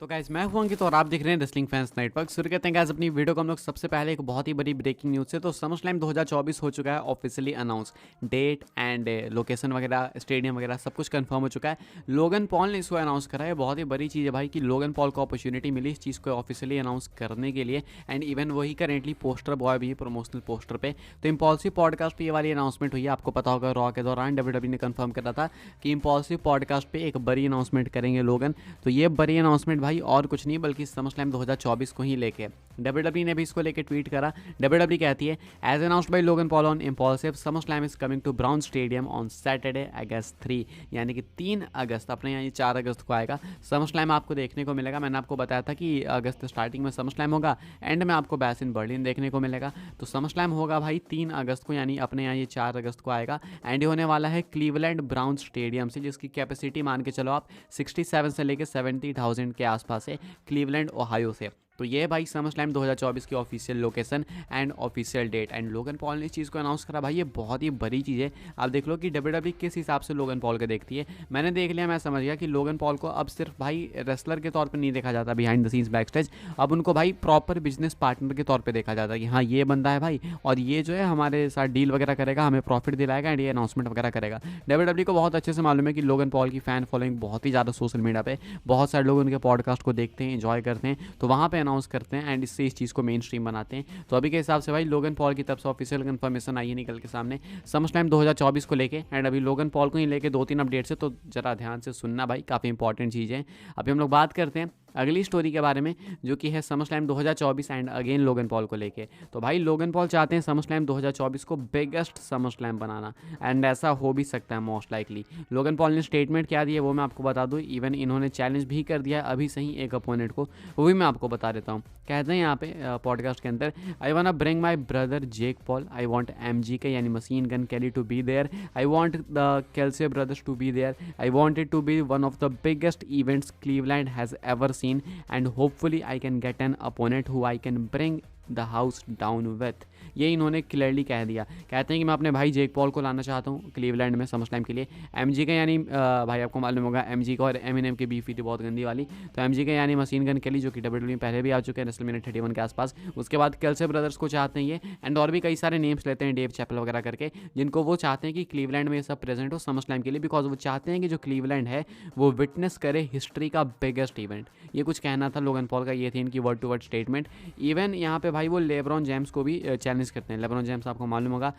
तो गाइस मैं हूं अंकित और आप देख रहे हैं रेसलिंग फैंस नेटवर्क। शुरू करते हैं गाइस अपनी वीडियो को हम लोग सबसे पहले एक बहुत ही बड़ी ब्रेकिंग न्यूज़ से। तो समरस्लैम 2024 हो चुका है officially announce, date and location वगैरह स्टेडियम वगैरह सब कुछ कंफर्म हो चुका है। लोगन पॉल ने इसको अनाउंस करा है। बहुत ही बड़ी चीज़ है भाई कि लोगन पॉल को अपॉर्चुनिटी मिली इस चीज़ को ऑफिशियली अनाउंस करने के लिए। एंड इवन वही करेंटली पोस्टर बॉय भी है प्रमोशनल पोस्टर पे। तो इम्पॉल्सिव पॉडकास्ट पे ये वाली अनाउंसमेंट हुई है। आपको पता होगा रॉ के दौरान डब्ल्यूडब्ल्यूई ने कंफर्म करा था कि इम्पॉल्सिव पॉडकास्ट पे एक बड़ी अनाउंसमेंट करेंगे लोगन। तो ये बड़ी अनाउंसमेंट भाई और कुछ नहीं बल्कि समरस्लैम 2024 को ही लेके डब्ल्यूडब्ल्यूई ने भी इसको लेके ट्वीट करा। डब्ल्यूडब्ल्यूई कहती है as announced by Logan Paul on impulsive SummerSlam is coming to Browns stadium on Saturday August 3, यानी कि 3 अगस्त, अपने यहाँ 4 अगस्त को आएगा समरस्लैम आपको देखने को मिलेगा। मैंने आपको बताया था कि अगस्त स्टार्टिंग में समरस्लैम होगा, एंड में आपको बैश इन बर्लिन देखने को मिलेगा। तो समरस्लैम होगा भाई 3 अगस्त को, यानी अपने यहाँ ये 4 अगस्त को आएगा। एंड ये होने वाला है क्लीवलैंड ब्राउन स्टेडियम से, जिसकी कैपेसिटी मान के चलो आप 67 से लेकर 70,000 के आसपास है, क्लीवलैंड ओहायो से। तो ये भाई समरस्लैम 2024 की official location and official date. And Logan Paul ने इस चीज़ को अनाउंस करा भाई, ये बहुत ही बड़ी चीज़ है। आप देख लो कि डब्ल्यूडब्ल्यूई किस हिसाब से लोगन पॉल को देखती है। मैंने देख लिया, मैं समझ गया कि लोगन पॉल को अब सिर्फ भाई रेसलर के तौर पर नहीं देखा जाता behind the scenes back stage. अब उनको भाई प्रॉपर बिजनेस पार्टनर के तौर पर देखा जाता है कि हाँ ये बंदा है भाई, और ये जो है हमारे साथ डील वगैरह करेगा, हमें प्रॉफिट दिलाएगा एंड ये अनाउंसमेंट वगैरह करेगा। डब्ल्यूडब्ल्यूई को बहुत अच्छे से मालूम है कि लोगन पॉल की फ़ैन फॉलोइंग बहुत ही ज़्यादा सोशल मीडिया पे, बहुत सारे लोग उनके पॉडकास्ट को देखते हैं, एंजॉय करते हैं, तो वहाँ पे अनाउंस करते हैं एंड इससे इस चीज़ को मेन स्ट्रीम बनाते हैं। तो अभी के हिसाब से भाई लोगन पॉल की तरफ से ऑफिशियल कंफर्मेशन आई है निकल के सामने समरस्लैम 2024 को लेके। एंड अभी लोगन पॉल को ही लेके 2-3 अपडेट्स है, तो जरा ध्यान से सुनना भाई, काफ़ी इंपॉर्टेंट चीज़ें। अभी हम लोग बात करते हैं अगली स्टोरी के बारे में, जो कि है SummerSlam 2024 and again Logan Paul को लेके। तो भाई लोगन पॉल चाहते हैं समरस्लैम 2024 को बिगेस्ट समरस्लैम बनाना, एंड ऐसा हो भी सकता है मोस्ट लाइकली। लोगन पॉल ने स्टेटमेंट क्या दिया वो मैं आपको बता दूं। इवन इन्होंने चैलेंज भी कर दिया है अभी से ही एक अपोनेंट को, वो भी मैं आपको बता देता हूँ। कहते हैं यहाँ पे पॉडकास्ट के अंदर, I want bring my brother Jake Paul, I want MGK यानी machine gun Kelly to be there, I want the Kelce brothers to be there, I want it to be one of the biggest events Cleveland has ever seen, and hopefully I can get an opponent who I can bring the house down with. ये इन्होंने clearly कह दिया। कहते हैं कि मैं अपने भाई जेक पॉल को लाना चाहता हूँ क्लीवलैंड में समरस्लैम के लिए। MGK यानी भाई आपको मालूम होगा MGK और एमिनेम की बीफ थी बहुत गंदी वाली। तो MGK यानी मशीन गन केली, जो कि डब्ल्यूडब्ल्यूई में पहले भी आ चुके हैं रेसलमेनिया 31 के आसपास। उसके बाद केल्से ब्रदर्स को चाहते हैं ये, एंड और भी कई सारे नेम्स लेते हैं, डेव चैपल वगैरह करके, जिनको वो चाहते हैं कि क्लीवलैंड में ये सब प्रेजेंट हो समरस्लैम के लिए, बिकॉज वो चाहते हैं कि जो क्लीवलैंड है वो विटनेस करे हिस्ट्री का बिगेस्ट इवेंट। ये कुछ कहना था लोगन पॉल का, ये थी इनकी word to word statement. Even यहाँ पे भाई वो लेब्रॉन जेम्स को भी चैलेंज करते हैं। लेब्रॉन जेम्स आपको मालूम होगा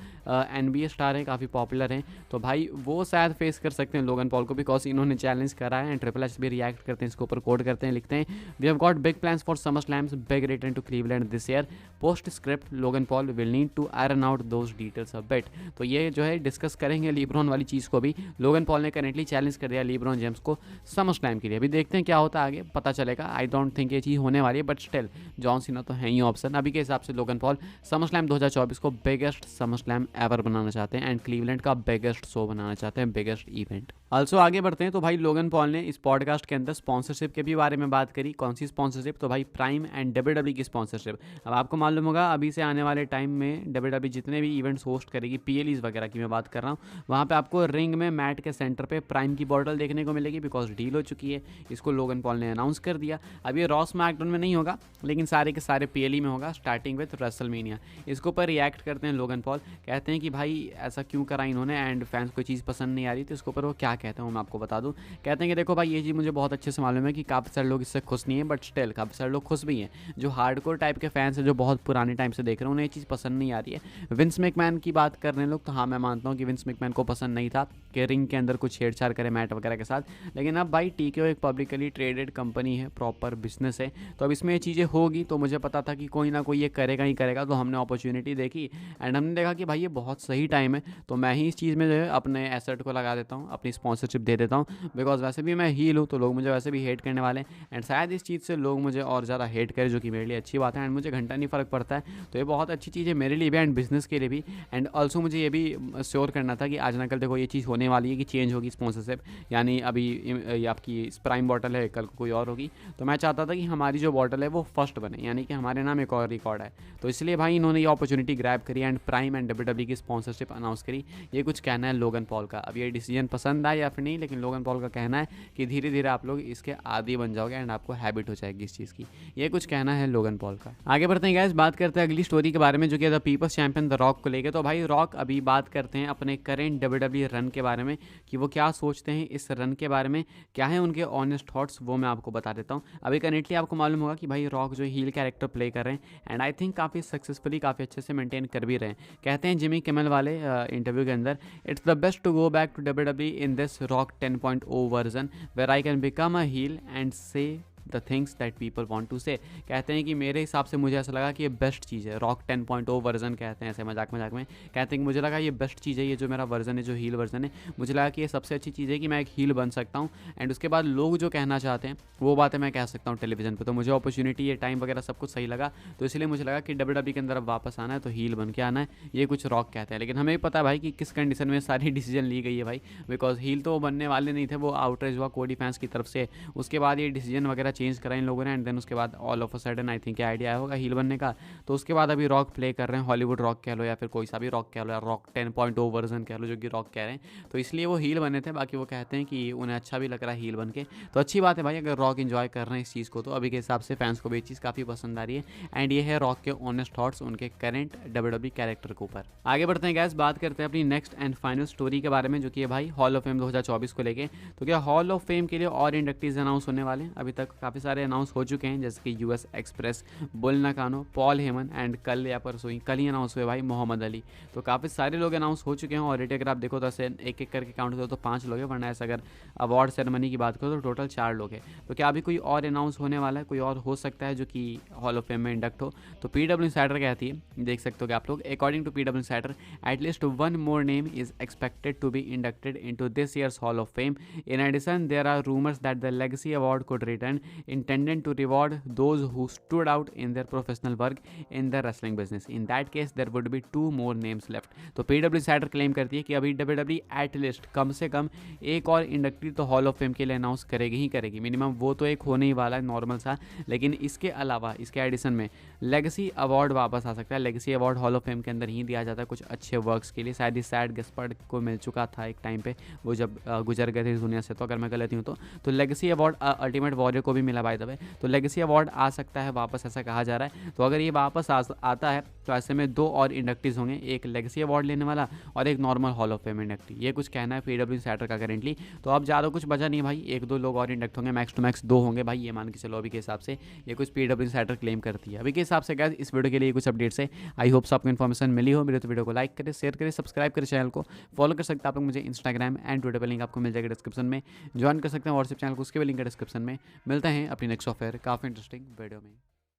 NBA स्टार हैं, काफ़ी पॉपुलर हैं। तो भाई वो शायद फेस कर सकते हैं लोगन पॉल को, बिकॉज इन्होंने चैलेंज करा है। एंड ट्रिपल एच भी रिएक्ट करते हैं इसके ऊपर, कोड करते हैं, लिखते हैं we have got big plans for SummerSlam's big return to Cleveland this year, post script Logan Paul will need to iron out those details a bit. तो ये जो है डिस्कस करेंगे लीब्रॉन वाली चीज़ को भी। लोगन पॉल ने करेंटली चैलेंज कर दिया लीब्रॉन जेम्स को समरस्लैम के लिए। अभी देखते हैं क्या होता है, आगे पता चलेगा। आई डोंट थिंक ये चीज़ होने वाली है, बट स्टिल जॉन सीना तो है ही ऑप्शन। अभी के हिसाब से लोगन पॉल समरस्लैम 2024 को बिगेस्ट समरस्लैम एवर बनाना चाहते हैं एंड क्लीवलैंड का बिगेस्ट शो बनाना चाहते हैं, बिगेस्ट इवेंट। ऑल्सो आगे बढ़ते हैं तो भाई लोगन पॉल ने इस पॉडकास्ट के अंदर स्पॉन्सरशिप के भी बारे में बात करी। कौन सी स्पॉन्सरशिप? तो भाई प्राइम एंड डब्ल्यूडब्ल्यूई की स्पॉन्सरशिप। अब आपको मालूम होगा अभी से आने वाले टाइम में डब्ल्यूडब्ल्यूई जितने भी इवेंट्स होस्ट करेगी, PLEs वगैरह की मैं बात कर रहा हूँ, वहाँ पे आपको रिंग में मैट के सेंटर पे प्राइम की बॉटल देखने को मिलेगी, बिकॉज डील हो चुकी है। इसको लोगन पॉल ने अनाउंस कर दिया। अब ये रॉ स्मैकडाउन में नहीं होगा, लेकिन सारे के सारे PLE में होगा, स्टार्टिंग विथ रेसलमेनिया। इसके ऊपर रिएक्ट करते हैं लोगन पॉल, कहते हैं कि भाई ऐसा क्यों करा इन्होंने, एंड फैंस को चीज़ पसंद नहीं आ रही। तो इसके ऊपर वो क्या कहते हैं मैं आपको बता दूं। कहते हैं कि देखो भाई ये चीज़ मुझे बहुत अच्छे से मालूम है कि काफ़ी सारे लोग इससे खुश नहीं है, बट स्टिल काफ़ी सारे लोग खुश भी हैं। जो हार्डकोर टाइप के फैंस हैं, जो बहुत पुराने टाइम से देख रहे हैं, उन्हें ये चीज़ पसंद नहीं आ रही है। विंस मैकमैन की बात कर रहे हैं लोग, तो हाँ मैं मानता हूँ कि विंस मैकमैन को पसंद नहीं था कि रिंग के अंदर कुछ छेड़छाड़ करे मैट वगैरह के साथ। लेकिन अब भाई TKO एक पब्लिकली ट्रेडेड कंपनी है, प्रॉपर बिजनेस है, तो अब इसमें ये चीज़ें होगी। तो मुझे पता था कि कोई ना कोई ये करेगा ही करेगा, तो हमने अपॉर्चुनिटी देखी एंड हमने देखा कि भाई ये बहुत सही टाइम है, तो मैं ही इस चीज़ में जो है अपने एसेट को लगा देता हूँ, अपनी स्पॉन्सरशिप दे देता हूँ। बिकॉज वैसे भी मैं हील हूँ, तो लोग मुझे वैसे भी हेट करने वाले हैं, एंड शायद इस चीज़ से लोग मुझे और ज़्यादा हेट करें, जो कि मेरे लिए अच्छी बात है। एंड मुझे घंटा नहीं फ़र्क पड़ता है, तो ये बहुत अच्छी चीज़ है मेरे लिए भी एंड बिजनेस के लिए भी। एंड ऑल्सो मुझे ये भी श्योर करना था कि आज ना कल देखो ये चीज़ होने वाली है कि चेंज होगी स्पॉन्सरशिप, यानी अभी ये आपकी प्राइम बॉटल है, कल को कोई और होगी। तो मैं चाहता था कि हमारी जो बॉटल है वो फर्स्ट बने, यानी कि हमारे नाम एक और रिकॉर्ड है। तो इसलिए भाई इन्होंने ये अपॉर्चुनिटी ग्रैब करी एंड प्राइम एंड डब्ल्यूडब्ल्यूई की स्पॉन्सरशिप अनाउंस करी। ये कुछ कहना है लोगन पॉल का। अब ये डिसीजन पसंद आए या फिर नहीं, लेकिन लोगन पॉल का कहना है कि धीरे धीरे आप लोग इसके आदी बन जाओगे एंड आपको हैबिट हो जाएगी इस चीज़ की। ये कुछ कहना है लोगन पॉल का। आगे बढ़ते हैं गाइस, बात करते हैं अगली स्टोरी के बारे में जो कि the people's champion the rock को लेकर। तो भाई रॉक अभी बात करते हैं अपने करेंट WWE रन के बारे में कि वो क्या सोचते हैं इस रन के बारे में, क्या है उनके ऑनेस्ट थॉट्स, वो मैं आपको बता देता हूँ। अभी करेंटली आपको मालूम होगा कि भाई रॉक जो हील कैरेक्टर प्ले कर रहे हैं एंड आई थिंक काफ़ी सक्सेसफुली, काफ़ी अच्छे से मेंटेन कर भी रहे हैं। कहते हैं जिमी किमेल वाले इंटरव्यू के अंदर, it's the best to go back to WWE in this rock 10.0 version where I can become a heel and say the things that people want to say. कहते हैं कि मेरे हिसाब से मुझे ऐसा लगा कि ये बेस्ट चीज़ है। रॉक 10.0 वर्जन कहते हैं ऐसे मजाक मजाक में, कहते हैं कि मुझे लगा ये बेस्ट चीज़ है, ये जो मेरा वर्जन है, जो हील वर्जन है, मुझे लगा कि ये सबसे अच्छी चीज़ है कि मैं एक हील बन सकता हूँ एंड उसके बाद लोग जो कहना चाहते हैं वो बातें मैं कह सकता हूँ टेलीविजन पर। तो मुझे अपॉर्चुनिटी, ये टाइम वगैरह सब कुछ सही लगा, तो इसलिए मुझे लगा कि WWE के अंदर अब वापस आना है तो हील बन के आना है। ये कुछ रॉक कहते हैं, लेकिन हमें भी पता है भाई कि किस कंडीशन में सारी डिसीजन ली गई है भाई, बिकॉज हील तो वो बनने वाले नहीं थे, वो आउटरेज हुआ कोडी फैंस की तरफ से। उसके बाद ये डिसीजन वगैरह चेंज करा इन लोगों ने एंड देन उसके बाद all of a sudden I think idea आया होगा हील बनने का। तो उसके बाद अभी रॉक प्ले कर रहे हैं, हॉलीवुड रॉक कह लो या फिर कोई सा भी रॉक कह लो या रॉक 10.0 वर्जन कह लो जो कि रॉक कह रहे हैं, तो इसलिए वो हील बने थे। बाकी वो कहते हैं कि उन्हें अच्छा भी लग रहा है हील बन के, तो अच्छी बात है भाई अगर रॉक इन्जॉय कर रहे हैं इस चीज़ को, तो अभी के हिसाब से फैंस को भी ये चीज़ काफ़ी पसंद आ रही है एंड ये है रॉक के ऑनेस्ट थॉट्स उनके करेंट WWE कैरेक्टर के ऊपर। आगे बढ़ते हैं गैस, बात करते हैं अपनी नेक्स्ट एंड फाइनल स्टोरी के बारे में जो कि है भाई हॉल ऑफ फेम 2024 को लेके। तो क्या हॉल ऑफ फेम के लिए और इंडक्टीज अनाउंस होने वाले हैं? अभी तक काफ़ी सारे अनाउंस हो चुके हैं, जैसे कि US express, Bull Nakano, Paul Heyman and कल या परसों ही, कल ही अनाउंस हुए भाई मोहम्मद अली। तो काफ़ी सारे लोग अनाउंस हो चुके हैं ऑलरेडी। अगर आप देखो तो ऐसे एक एक करके काउंट करो तो 5 लोग हैं, वरना ऐसा अगर अवार्ड सेरेमनी की बात करो तो टोटल 4 लोग हैं। तो क्या अभी कोई और अनाउंस होने वाला है, कोई और हो सकता है जो कि हॉल ऑफ फेम में इंडक्ट हो? तो PW इंसाइडर कहती है, देख सकते हो कि आप लोग, according to PW insider at least one more name is expected to be inducted into this year's hall of fame. In addition there are rumours that the legacy award could return, intended to reward those who stood out in their professional work in the wrestling business. In that case, there would be 2 more names left. तो PW insider claim करती है कि अभी WWE at least कम से कम एक और inductee तो hall of fame के लिए अनाउंस करेगी ही करेगी, मिनिमम वो तो एक होने ही वाला है नॉर्मल सा, लेकिन इसके अलावा इसके एडिशन में लेगेसी अवार्ड वापस आ सकता है। Legacy award hall of fame के अंदर ही दिया जाता है कुछ अच्छे वर्क्स के लिए, शायद ही सैड गेस्पर्ड को मिल चुका था एक टाइम पे, वो जब गुजर गए थे इस दुनिया से, तो अगर मैं गलत हूँ तो लेगेसी अवार्ड अल्टीमेट वॉरियर को भी मिला बाय द वे। तो लेगेसी अवार्ड आ सकता है वापस, ऐसा कहा जा रहा है। तो अगर ये वापस आता है तो ऐसे में 2 और इंडक्टीज होंगे, एक लेगेसी अवार्ड लेने वाला और एक normal hall of fame inductee. ये कुछ कहना है PW इंसाइडर का करेंटली। तो अब ज़्यादा कुछ बचा नहीं भाई, 1-2 लोग और इंडक्ट होंगे, मैक्स टू मैक्स 2 होंगे भाई, ये मान के चलो अभी के हिसाब से। ये कुछ PW इंसाइडर क्लेम करती है अभी के हिसाब से। गाइस इस वीडियो के लिए कुछ अपडेट्स है, आई होप आपको इन्फॉर्मेशन मिली हो। मेरे तो वीडियो को लाइक करें, शेयर करें, सब्सक्राइब करें, चैनल को फॉलो कर सकते हैं आप लोग। मुझे इंस्टाग्राम एंड ट्विटर पर लिंक आपको मिल जाएगा डिस्क्रिप्शन में, ज्वाइन कर सकते हैं व्हाट्सएप चैनल को, उसके भी लिंक है डिस्क्रिप्शन में। मिलते हैं अपनी नेक्स्ट ऑफर काफ़ी इंटरेस्टिंग वीडियो में।